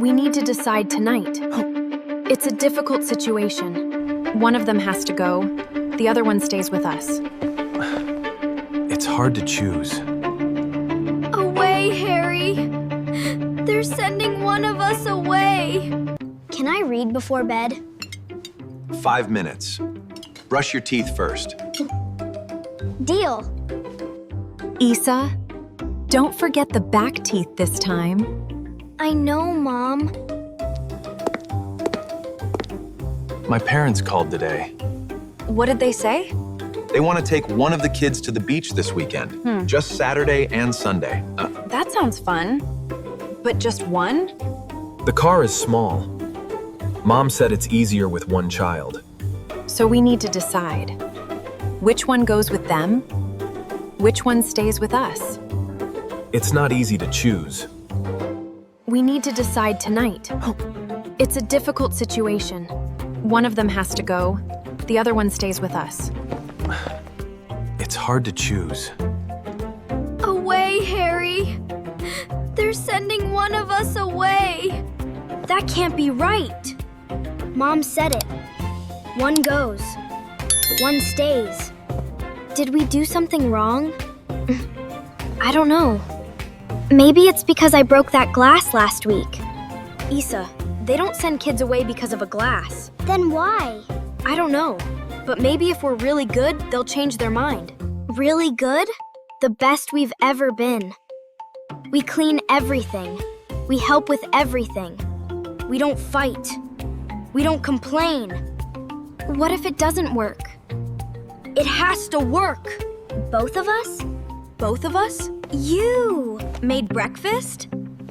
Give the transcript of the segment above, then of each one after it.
We need to decide tonight. It's a difficult situation. One of them has to go. The other one stays with us. It's hard to choose. Away, Harry! They're sending one of us away! Can I read before bed? 5 minutes. Brush your teeth first. Deal. Issa, don't forget the back teeth this time. I know, Mom. My parents called today. What did they say? They want to take one of the kids to the beach this weekend. Just Saturday and Sunday. That sounds fun. But just one? The car is small. Mom said it's easier with one child. So we need to decide. Which one goes with them? Which one stays with us? It's not easy to choose. We need to decide tonight. It's a difficult situation. One of them has to go. The other one stays with us. It's hard to choose. Away, Harry! They're sending one of us away! That can't be right! Mom said it. One goes. One stays. Did we do something wrong? I don't know. Maybe it's because I broke that glass last week. Issa, they don't send kids away because of a glass. Then why? I don't know. But maybe if we're really good, they'll change their mind. Really good? The best we've ever been. We clean everything. We help with everything. We don't fight. We don't complain. What if it doesn't work? It has to work. Both of us? Both of us? You! Made breakfast?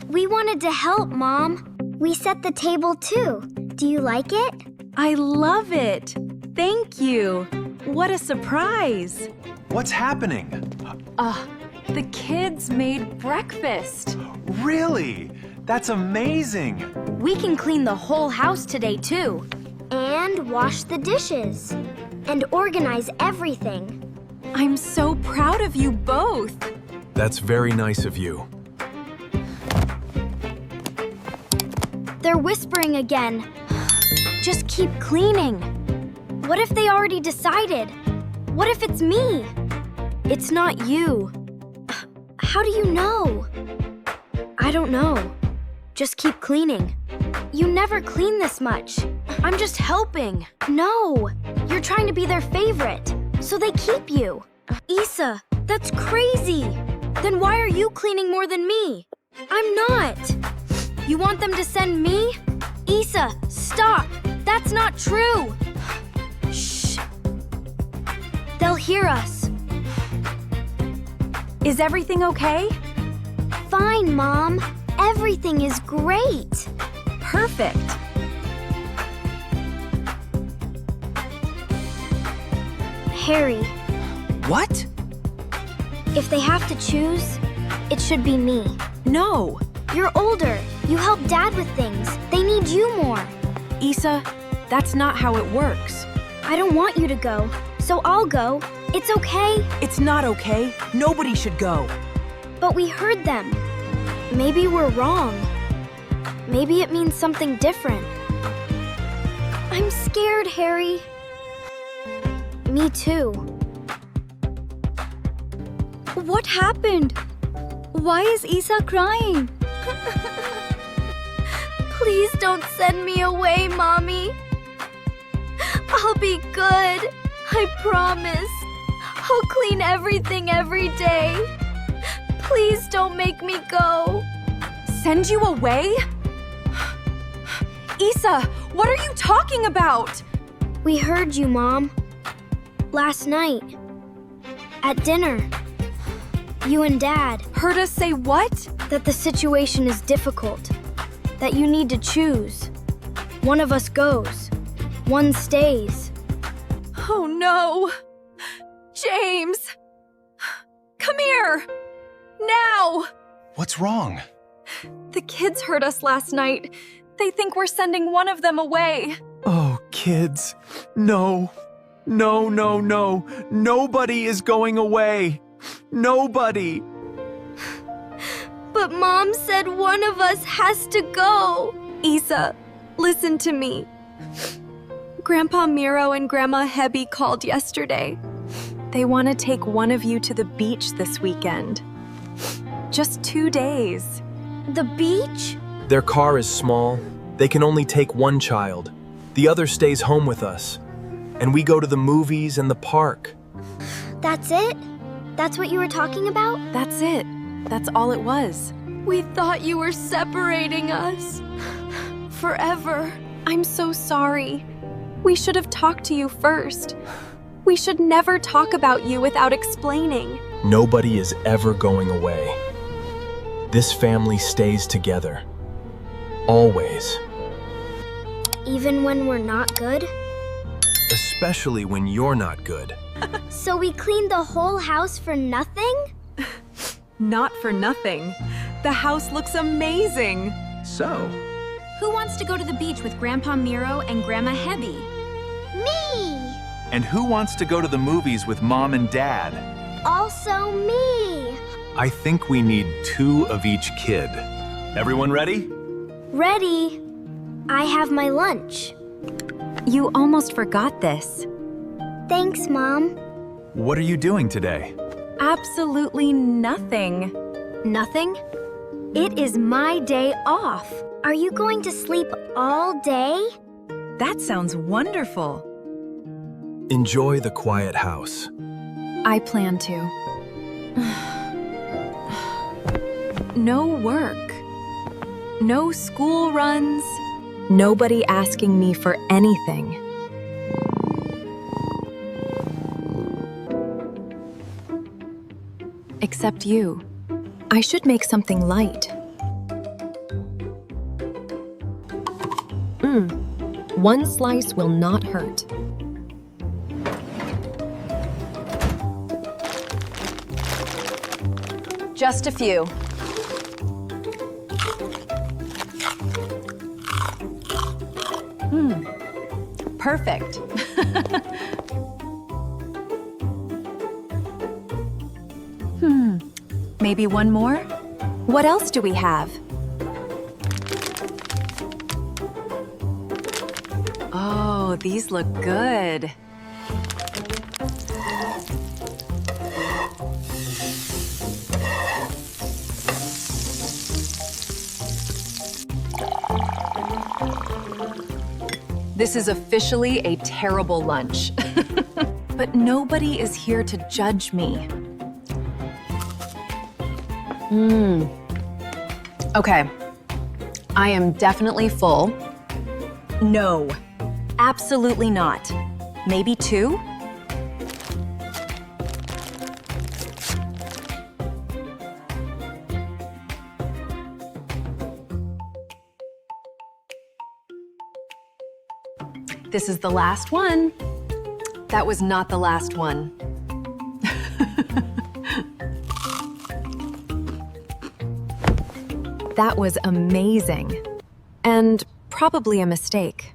We wanted to help, Mom. We set the table too. Do you like it? I love it. Thank you. What a surprise. What's happening? The kids made breakfast. Really? That's amazing. We can clean the whole house today too. And wash the dishes. And organize everything. I'm so proud of you both. That's very nice of you. They're whispering again. Just keep cleaning. What if they already decided? What if it's me? It's not you. How do you know? I don't know. Just keep cleaning. You never clean this much. I'm just helping. No, you're trying to be their favorite, so they keep you. Issa, that's crazy. Then why are you cleaning more than me? I'm not. You want them to send me? Issa, stop. That's not true. Shh. They'll hear us. Is everything okay? Fine, Mom. Everything is great. Perfect. Harry, What? if they have to choose, it should be me. No. You're older. You help Dad with things. They need you more. Issa, that's not how it works. I don't want you to go, so I'll go. It's okay. It's not okay. Nobody should go. But we heard them. Maybe we're wrong. Maybe it means something different. I'm scared, Harry. Me too. What happened? Why is Issa crying? Please don't send me away, Mommy. I'll be good. I promise. I'll clean everything every day. Please don't make me go. Send you away? Issa, what are you talking about? We heard you, Mom. Last night. At dinner. You and Dad. Heard us say what? That the situation is difficult. That you need to choose. One of us goes. One stays. Oh no! James! Come here! Now! What's wrong? The kids heard us last night. They think we're sending one of them away. Oh, kids. No. No, no, no. Nobody is going away. Nobody. But Mom said one of us has to go. Isa, listen to me. Grandpa Miro and Grandma Hebby called yesterday. They want to take one of you to the beach this weekend. Just 2 days. The beach? Their car is small. They can only take one child. The other stays home with us. And we go to the movies and the park. That's it? That's what you were talking about? That's it. That's all it was. We thought you were separating us. Forever. I'm so sorry. We should have talked to you first. We should never talk about you without explaining. Nobody is ever going away. This family stays together. Always. Even when we're not good? Especially when you're not good. So we cleaned the whole house for nothing? Not for nothing. The house looks amazing. So, Who wants to go to the beach with Grandpa Miro and Grandma Hebby? Me! and who wants to go to the movies with Mom and Dad? Also me! I think we need 2 of each kid. Everyone ready? Ready? I have my lunch. You almost forgot this. Thanks, Mom. What are you doing today? Absolutely nothing. Nothing? It is my day off. Are you going to sleep all day? That sounds wonderful. Enjoy the quiet house. I plan to. No work. No school runs. Nobody asking me for anything. Except you. I should make something light. One slice will not hurt. Just a few. Perfect. Maybe one more? What else do we have? Oh, these look good. This is officially a terrible lunch. But nobody is here to judge me. Okay. I am definitely full. No, absolutely not. Maybe 2? This is the last one. That was not the last one. That was amazing. And probably a mistake.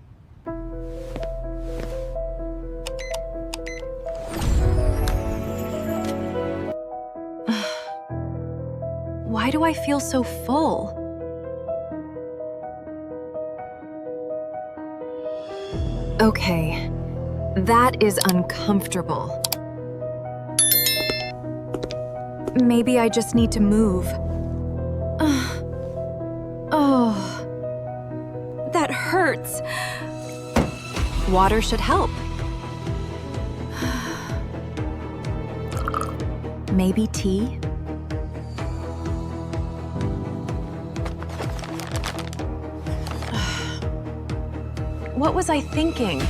Why do I feel so full? Okay, that is uncomfortable. Maybe I just need to move. Oh, that hurts. Water should help. Maybe tea? What was I thinking?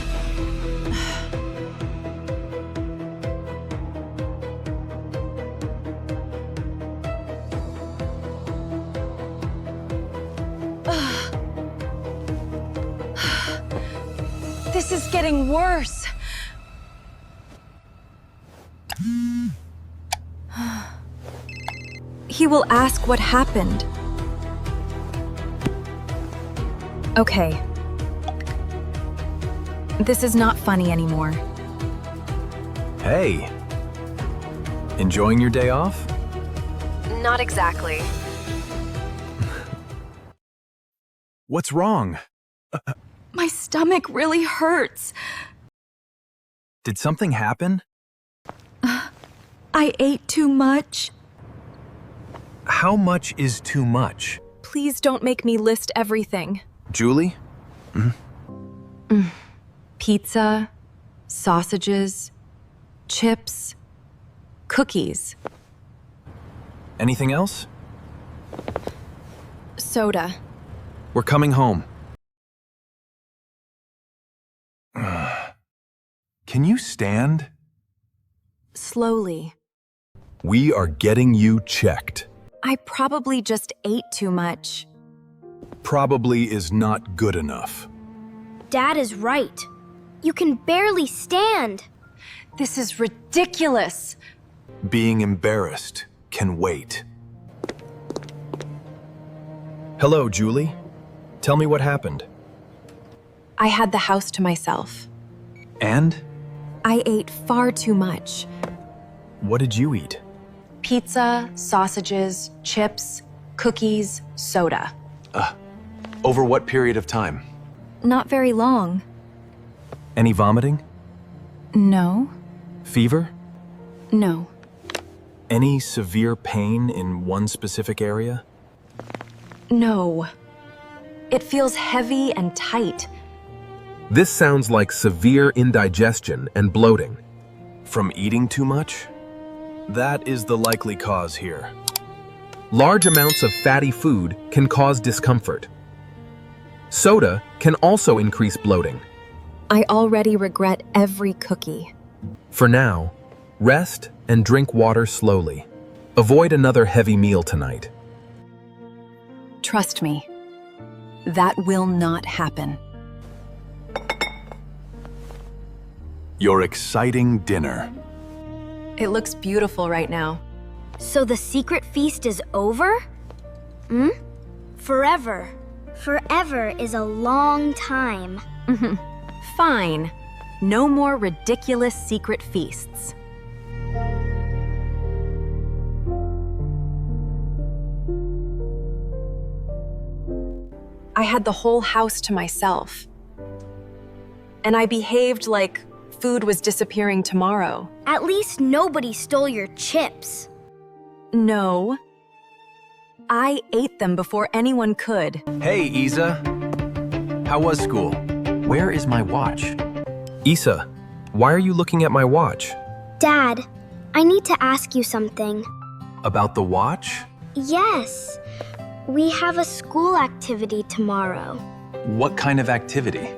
This is getting worse. He will ask what happened. Okay. This is not funny anymore. Hey, enjoying your day off? Not exactly. What's wrong? My stomach really hurts. Did something happen? I ate too much. How much is too much? Please don't make me list everything. Julie? Pizza, sausages, chips, cookies, Anything else? soda. We're coming home. Can you stand? Slowly. We are getting you checked. I probably just ate too much. Probably is not good enough. Dad is right. You can barely stand. This is ridiculous. Being embarrassed can wait. Hello, Julie. Tell me what happened. I had the house to myself. And? I ate far too much. What did you eat? Pizza, sausages, chips, cookies, soda. Over what period of time? Not very long. Any vomiting? No. Fever? No. Any severe pain in one specific area? No. It feels heavy and tight. This sounds like severe indigestion and bloating. From eating too much? That is the likely cause here. Large amounts of fatty food can cause discomfort. Soda can also increase bloating. I already regret every cookie. For now, rest and drink water slowly. Avoid another heavy meal tonight. Trust me. That will not happen. Your exciting dinner. It looks beautiful right now. So the secret feast is over? Forever. Forever is a long time. Fine. No more ridiculous secret feasts. I had the whole house to myself. And I behaved like food was disappearing tomorrow. At least nobody stole your chips. No. I ate them before anyone could. Hey, Isa. How was school? Where is my watch? Isa, why are you looking at my watch? Dad, I need to ask you something. About the watch? Yes. We have a school activity tomorrow. What kind of activity?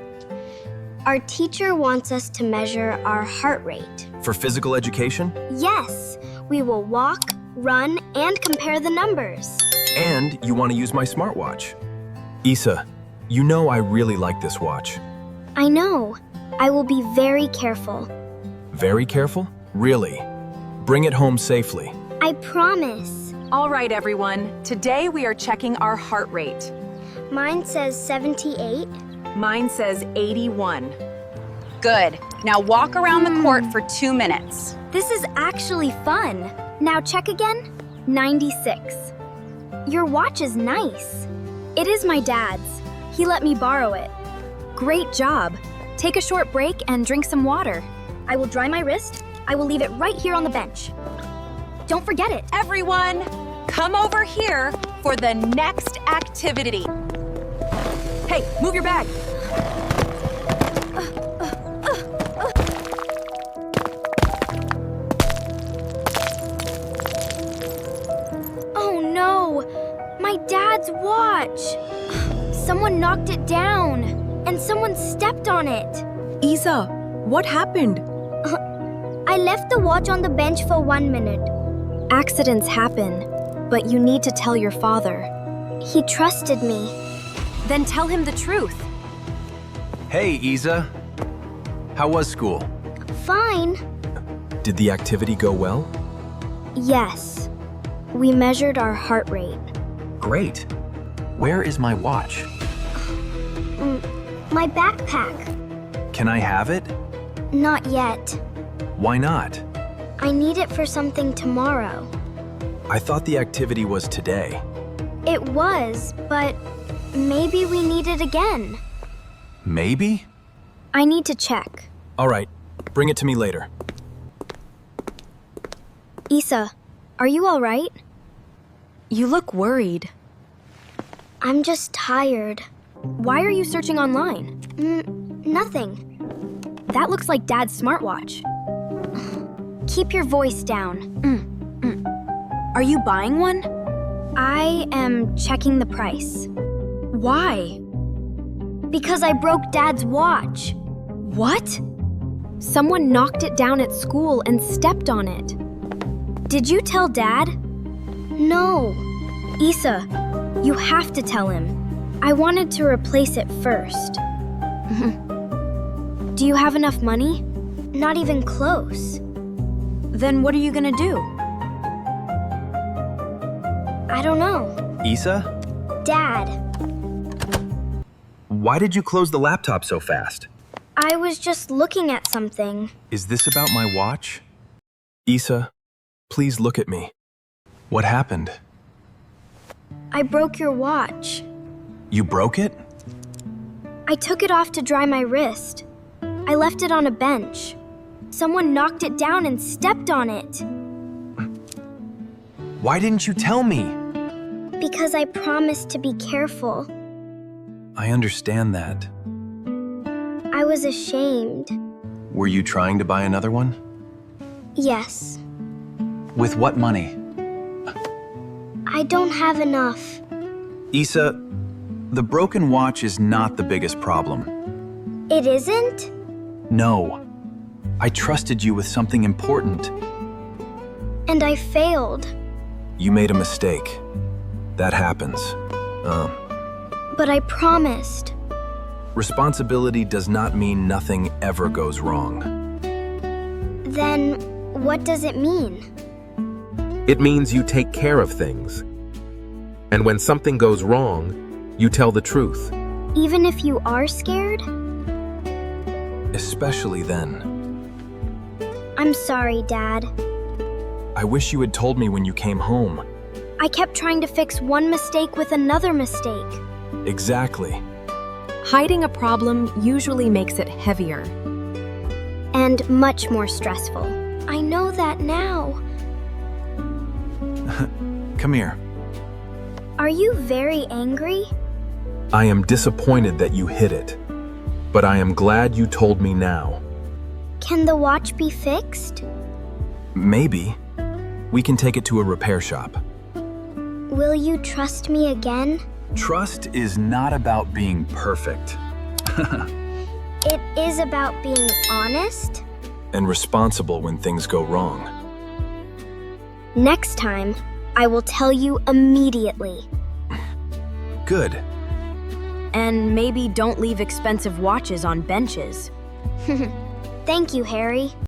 Our teacher wants us to measure our heart rate. For physical education? Yes, we will walk, run, and compare the numbers. And you want to use my smartwatch. Isa, you know I really like this watch. I know. I will be very careful. Very careful? Really? Bring it home safely. I promise. All right, everyone. Today we are checking our heart rate. Mine says 78. Mine says 81. Good. Now walk around the court for 2 minutes. This is actually fun. Now check again. 96. Your watch is nice. It is my dad's. He let me borrow it. Great job. Take a short break and drink some water. I will dry my wrist. I will leave it right here on the bench. Don't forget it. Everyone, come over here for the next activity. Hey, move your bag. Oh no! My dad's watch! Someone knocked it down, and someone stepped on it. Isa, what happened? I left the watch on the bench for 1 minute. Accidents happen, but you need to tell your father. He trusted me. Then tell him the truth. Hey, Isa. How was school? Fine. Did the activity go well? Yes. We measured our heart rate. Great. Where is my watch? My backpack. Can I have it? Not yet. Why not? I need it for something tomorrow. I thought the activity was today. It was, but Maybe we need it again. Maybe? I need to check. All right, bring it to me later. Issa, are you all right? You look worried. I'm just tired. Why are you searching online? Nothing. That looks like Dad's smartwatch. Keep your voice down. Are you buying one? I am checking the price. Why? Because I broke Dad's watch. What? Someone knocked it down at school and stepped on it. Did you tell Dad? No. Issa, you have to tell him. I wanted to replace it first. Do you have enough money? Not even close. Then what are you gonna do? I don't know. Issa? Dad, Why did you close the laptop so fast? I was just looking at something. Is this about my watch? Issa, please look at me. What happened? I broke your watch. You broke it? I took it off to dry my wrist. I left it on a bench. Someone knocked it down and stepped on it. Why didn't you tell me? Because I promised to be careful. I understand that. I was ashamed. Were you trying to buy another one? Yes. With what money? I don't have enough. Issa, the broken watch is not the biggest problem. It isn't? No. I trusted you with something important. And I failed. You made a mistake. That happens. But I promised. Responsibility does not mean nothing ever goes wrong. Then what does it mean? It means you take care of things. And when something goes wrong, you tell the truth. Even if you are scared? Especially then. I'm sorry, Dad. I wish you had told me when you came home. I kept trying to fix one mistake with another mistake. Exactly. Hiding a problem usually makes it heavier. And much more stressful. I know that now. Come here. Are you very angry? I am disappointed that you hid it. But I am glad you told me now. Can the watch be fixed? Maybe. We can take it to a repair shop. Will you trust me again? Trust is not about being perfect. It is about being honest. And responsible when things go wrong. Next time, I will tell you immediately. Good. And maybe don't leave expensive watches on benches. Thank you, Harry.